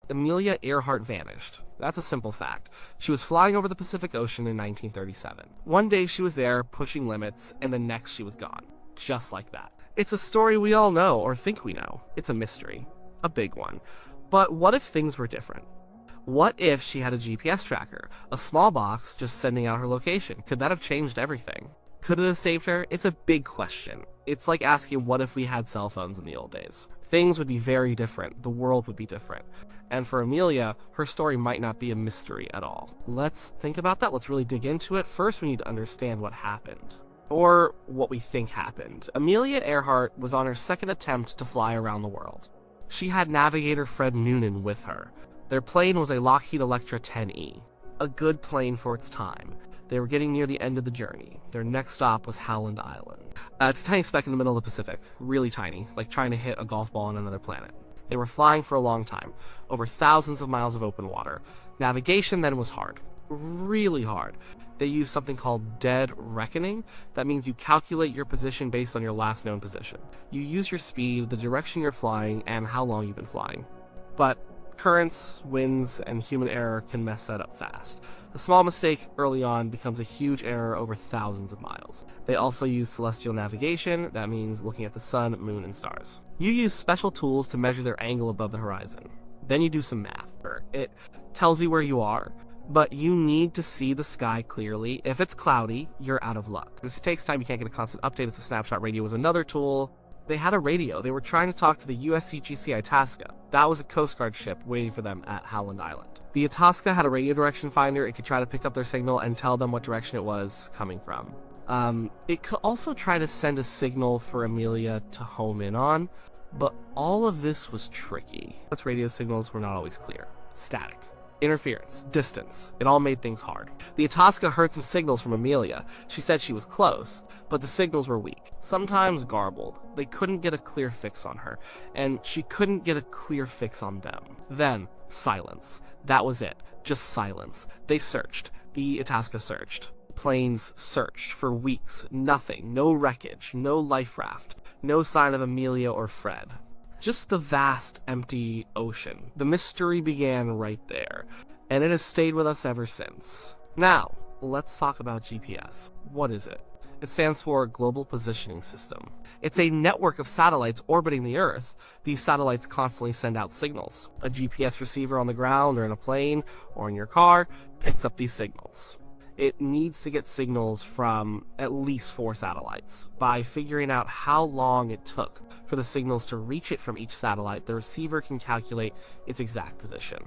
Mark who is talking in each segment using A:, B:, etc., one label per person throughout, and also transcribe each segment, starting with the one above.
A: Amelia Earhart vanished. That's a simple fact. She was flying over the Pacific Ocean in 1937. One day she was there, pushing limits, and the next she was gone. Just like that. It's a story we all know, or think we know. It's a mystery. A big one. But what if things were different? What if she had a GPS tracker? A small box just sending out her location. Could that have changed everything? Could it have saved her? It's a big question. It's like asking what if we had cell phones in the old days. Things would be very different. The world would be different. And for Amelia, her story might not be a mystery at all. Let's think about that. Let's really dig into it. First, we need to understand what happened. Or what we think happened. Amelia Earhart was on her second attempt to fly around the world. She had navigator Fred Noonan with her. Their plane was a Lockheed Electra 10E. A good plane for its time. They were getting near the end of the journey. Their next stop was Howland Island. It's a tiny speck in the middle of the Pacific. Really tiny, like trying to hit a golf ball on another planet. They were flying for a long time, over thousands of miles of open water. Navigation then was hard. Really hard. They used something called dead reckoning. That means you calculate your position based on your last known position. You use your speed, the direction you're flying, and how long you've been flying. But currents, winds, and human error can mess that up fast. A small mistake early on becomes a huge error over thousands of miles. They also use celestial navigation. That means looking at the sun, moon, and stars. You use special tools to measure their angle above the horizon. Then you do some math. It tells you where you are, but you need to see the sky clearly. If it's cloudy, you're out of luck. This takes time. You can't get a constant update. It's a snapshot. Radio was another tool. They had a radio. They were trying to talk to the USCGC Itasca. That was a Coast Guard ship waiting for them at Howland Island. The Itasca had a radio direction finder. It could try to pick up their signal and tell them what direction it was coming from. It could also try to send a signal for Amelia to home in on, but all of this was tricky. Its radio signals were not always clear. Static. Interference, distance, it all made things hard. The Itasca heard some signals from Amelia. She said she was close, but the signals were weak, sometimes garbled. They couldn't get a clear fix on her, and she couldn't get a clear fix on them. Then, silence. That was it. Just silence. They searched. The Itasca searched. Planes searched for weeks. Nothing. No wreckage. No life raft. No sign of Amelia or Fred. Just the vast, empty ocean. The mystery began right there, and it has stayed with us ever since. Now, let's talk about GPS. What is it? It stands for Global Positioning System. It's a network of satellites orbiting the Earth. These satellites constantly send out signals. A GPS receiver on the ground or in a plane or in your car picks up these signals. It needs to get signals from at least 4 satellites. By figuring out how long it took for the signals to reach it from each satellite, the receiver can calculate its exact position.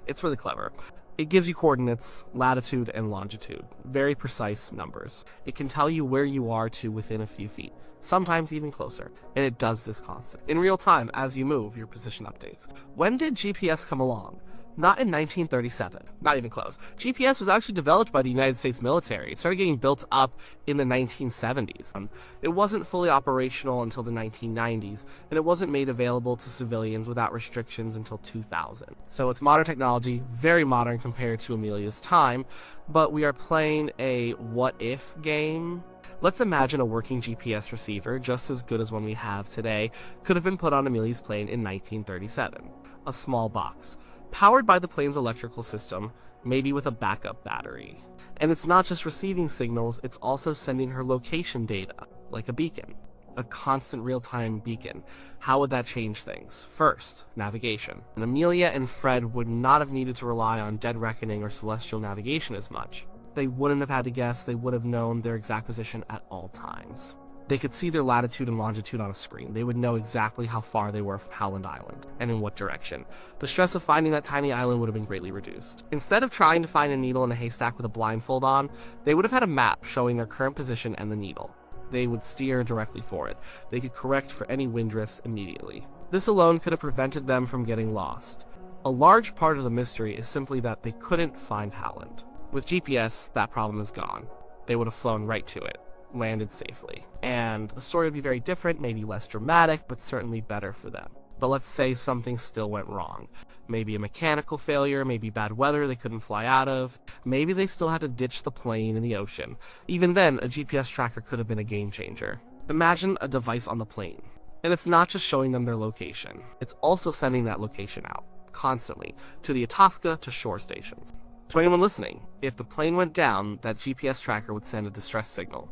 A: It's really clever. It gives you coordinates, latitude and longitude, very precise numbers. It can tell you where you are to within a few feet, sometimes even closer, and it does this constantly. In real time, as you move, your position updates. When did GPS come along? Not in 1937. Not even close. GPS was actually developed by the United States military. It started getting built up in the 1970s. It wasn't fully operational until the 1990s, and it wasn't made available to civilians without restrictions until 2000. So it's modern technology, very modern compared to Amelia's time, but we are playing a what-if game. Let's imagine a working GPS receiver, just as good as one we have today, could have been put on Amelia's plane in 1937. A small box, powered by the plane's electrical system, maybe with a backup battery. And it's not just receiving signals, it's also sending her location data, like a beacon. A constant real-time beacon. How would that change things? First, navigation. And Amelia and Fred would not have needed to rely on dead reckoning or celestial navigation as much. They wouldn't have had to guess, they would have known their exact position at all times. They could see their latitude and longitude on a screen. They would know exactly how far they were from Howland Island, and in what direction. The stress of finding that tiny island would have been greatly reduced. Instead of trying to find a needle in a haystack with a blindfold on, they would have had a map showing their current position and the needle. They would steer directly for it. They could correct for any wind drifts immediately. This alone could have prevented them from getting lost. A large part of the mystery is simply that they couldn't find Howland. With GPS, that problem is gone. They would have flown right to it, landed safely. And the story would be very different, maybe less dramatic, but certainly better for them. But let's say something still went wrong. Maybe a mechanical failure, maybe bad weather they couldn't fly out of. Maybe they still had to ditch the plane in the ocean. Even then, a GPS tracker could have been a game changer. Imagine a device on the plane. And it's not just showing them their location. It's also sending that location out. constantly, to the Itasca to shore stations. To anyone listening, if the plane went down, that GPS tracker would send a distress signal.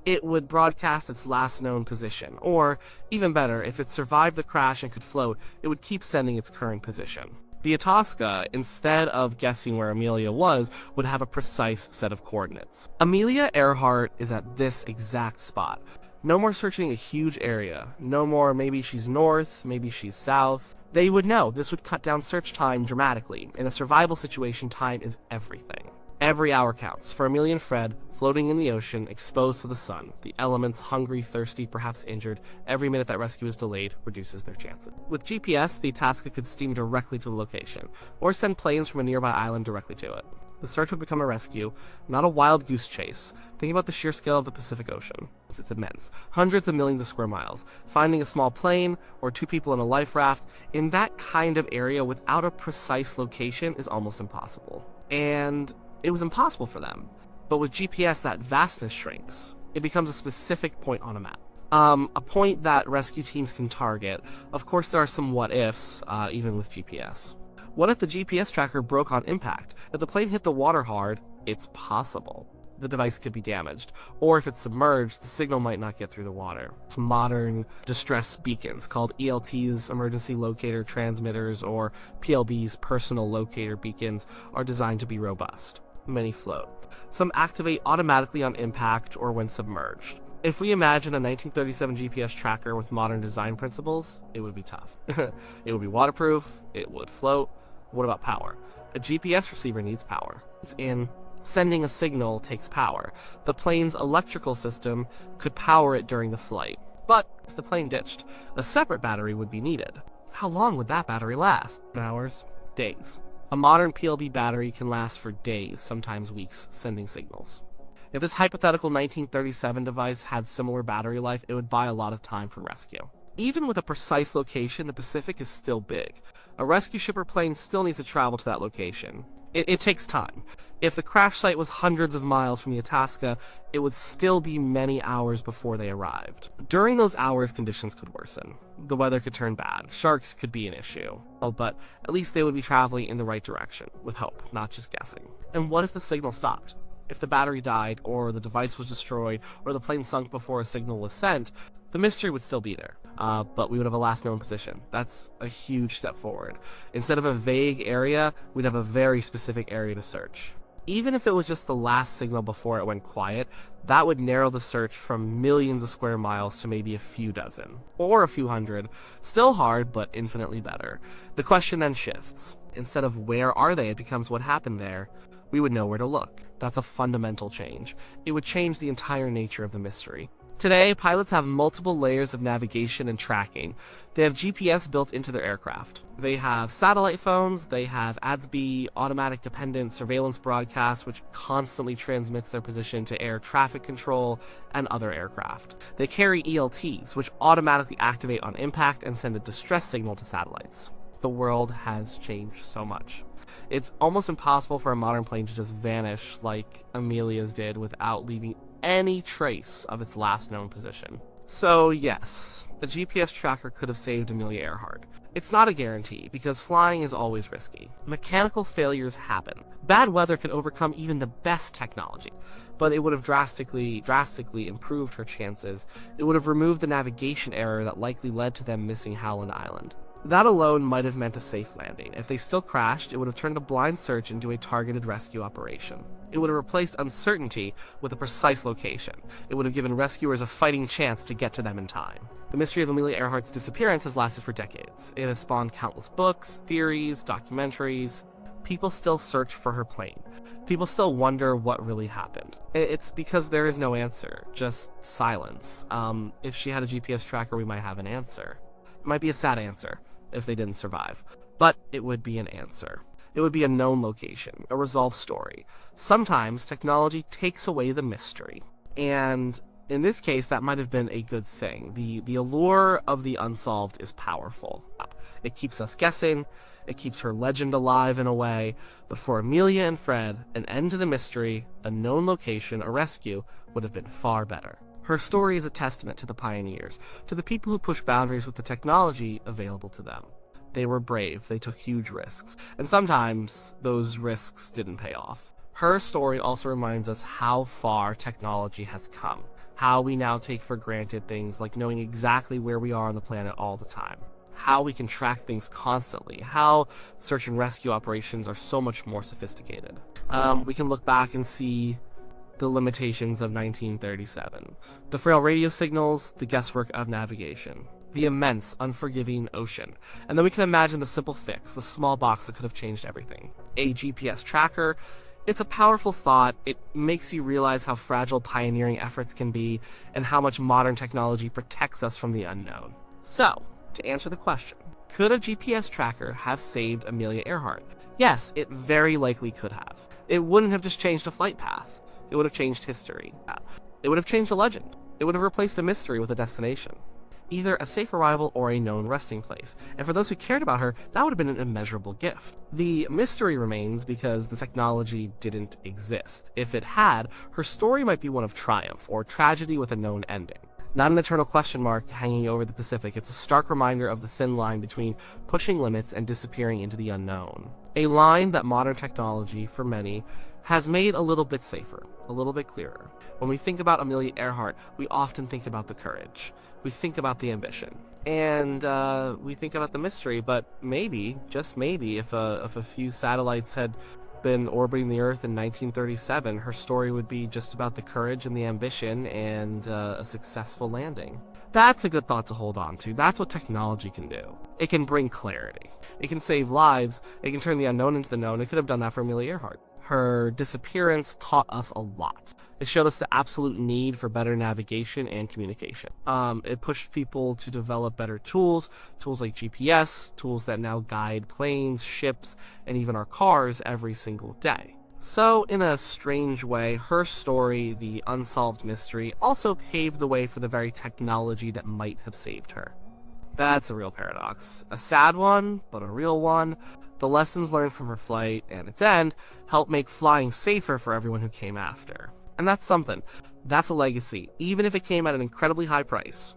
A: It would broadcast its last known position, or, even better, if it survived the crash and could float, it would keep sending its current position. The Itasca, instead of guessing where Amelia was, would have a precise set of coordinates. Amelia Earhart is at this exact spot. No more searching a huge area. No more maybe she's north, maybe she's south. They would know. This would cut down search time dramatically. In a survival situation, time is everything. Every hour counts. For Amelia and Fred, floating in the ocean, exposed to the sun, the elements, hungry, thirsty, perhaps injured, every minute that rescue is delayed reduces their chances. With GPS, the Itasca could steam directly to the location, or send planes from a nearby island directly to it. The search would become a rescue, not a wild goose chase. Think about the sheer scale of the Pacific Ocean. It's immense. Hundreds of millions of square miles. Finding a small plane, or 2 people in a life raft, in that kind of area without a precise location is almost impossible. And it was impossible for them. But with GPS, that vastness shrinks. It becomes a specific point on a map. A point that rescue teams can target. Of course, there are some what-ifs, even with GPS. What if the GPS tracker broke on impact? If the plane hit the water hard, it's possible. The device could be damaged. Or if it's submerged, the signal might not get through the water. Modern distress beacons, called ELTs, emergency locator transmitters, or PLBs, personal locator beacons, are designed to be robust. Many float. Some activate automatically on impact or when submerged. If we imagine a 1937 GPS tracker with modern design principles, it would be tough. It would be waterproof, it would float. What about power? A GPS receiver needs power. Sending a signal takes power. The plane's electrical system could power it during the flight. But if the plane ditched, a separate battery would be needed. How long would that battery last? Hours? Days. A modern PLB battery can last for days, sometimes weeks, sending signals. If this hypothetical 1937 device had similar battery life, it would buy a lot of time for rescue. Even with a precise location, the Pacific is still big. A rescue ship or plane still needs to travel to that location. It takes time. If the crash site was hundreds of miles from the Itasca, it would still be many hours before they arrived. During those hours, conditions could worsen. The weather could turn bad. Sharks could be an issue. But at least they would be traveling in the right direction, with hope, not just guessing. And what if the signal stopped? If the battery died, or the device was destroyed, or the plane sunk before a signal was sent, the mystery would still be there, but we would have a last known position. That's a huge step forward. Instead of a vague area, we'd have a very specific area to search. Even if it was just the last signal before it went quiet, that would narrow the search from millions of square miles to maybe a few dozen, or a few hundred. Still hard, but infinitely better. The question then shifts. Instead of where are they, it becomes what happened there. We would know where to look. That's a fundamental change. It would change the entire nature of the mystery. Today, pilots have multiple layers of navigation and tracking. They have GPS built into their aircraft. They have satellite phones, they have ADS-B, automatic dependent surveillance broadcast, which constantly transmits their position to air traffic control and other aircraft. They carry ELTs, which automatically activate on impact and send a distress signal to satellites. The world has changed so much. It's almost impossible for a modern plane to just vanish like Amelia's did without leaving any trace of its last known position. So yes, the GPS tracker could have saved Amelia Earhart. It's not a guarantee, because flying is always risky. Mechanical failures happen. Bad weather can overcome even the best technology, but it would have drastically improved her chances. It would have removed the navigation error that likely led to them missing Howland Island. That alone might have meant a safe landing. If they still crashed, it would have turned a blind search into a targeted rescue operation. It would have replaced uncertainty with a precise location. It would have given rescuers a fighting chance to get to them in time. The mystery of Amelia Earhart's disappearance has lasted for decades. It has spawned countless books, theories, documentaries. People still search for her plane. People still wonder what really happened. It's because there is no answer, just silence. If she had a GPS tracker, we might have an answer. It might be a sad answer if they didn't survive, but it would be an answer. It would be a known location, a resolved story. Sometimes technology takes away the mystery, and in this case, that might have been a good thing. The allure of the unsolved is powerful. It keeps us guessing, it keeps her legend alive in a way, but for Amelia and Fred, an end to the mystery, a known location, a rescue, would have been far better. Her story is a testament to the pioneers, to the people who push boundaries with the technology available to them. They were brave, they took huge risks, and sometimes those risks didn't pay off. Her story also reminds us how far technology has come, how we now take for granted things like knowing exactly where we are on the planet all the time, how we can track things constantly, how search and rescue operations are so much more sophisticated. We can look back and see the limitations of 1937, the frail radio signals, the guesswork of navigation, the immense, unforgiving ocean, and then we can imagine the simple fix, the small box that could have changed everything. A GPS tracker. It's a powerful thought. It makes you realize how fragile pioneering efforts can be and how much modern technology protects us from the unknown. So, to answer the question, could a GPS tracker have saved Amelia Earhart? Yes, it very likely could have. It wouldn't have just changed a flight path. It would have changed history. It would have changed a legend. It would have replaced a mystery with a destination. Either a safe arrival or a known resting place. And for those who cared about her, that would have been an immeasurable gift. The mystery remains because the technology didn't exist. If it had, her story might be one of triumph or tragedy with a known ending. Not an eternal question mark hanging over the Pacific, it's a stark reminder of the thin line between pushing limits and disappearing into the unknown. A line that modern technology, for many, has made a little bit safer, a little bit clearer. When we think about Amelia Earhart, we often think about the courage. We think about the ambition. And we think about the mystery, but maybe, just maybe, if a few satellites had been orbiting the Earth in 1937, her story would be just about the courage and the ambition and a successful landing. That's a good thought to hold on to. That's what technology can do. It can bring clarity. It can save lives. It can turn the unknown into the known. It could have done that for Amelia Earhart. Her disappearance taught us a lot. It showed us the absolute need for better navigation and communication. It pushed people to develop better tools like GPS, tools that now guide planes, ships, and even our cars every single day. So, in a strange way, her story, the unsolved mystery, also paved the way for the very technology that might have saved her. That's a real paradox. A sad one, but a real one. The lessons learned from her flight and its end helped make flying safer for everyone who came after. And that's something. That's a legacy, even if it came at an incredibly high price.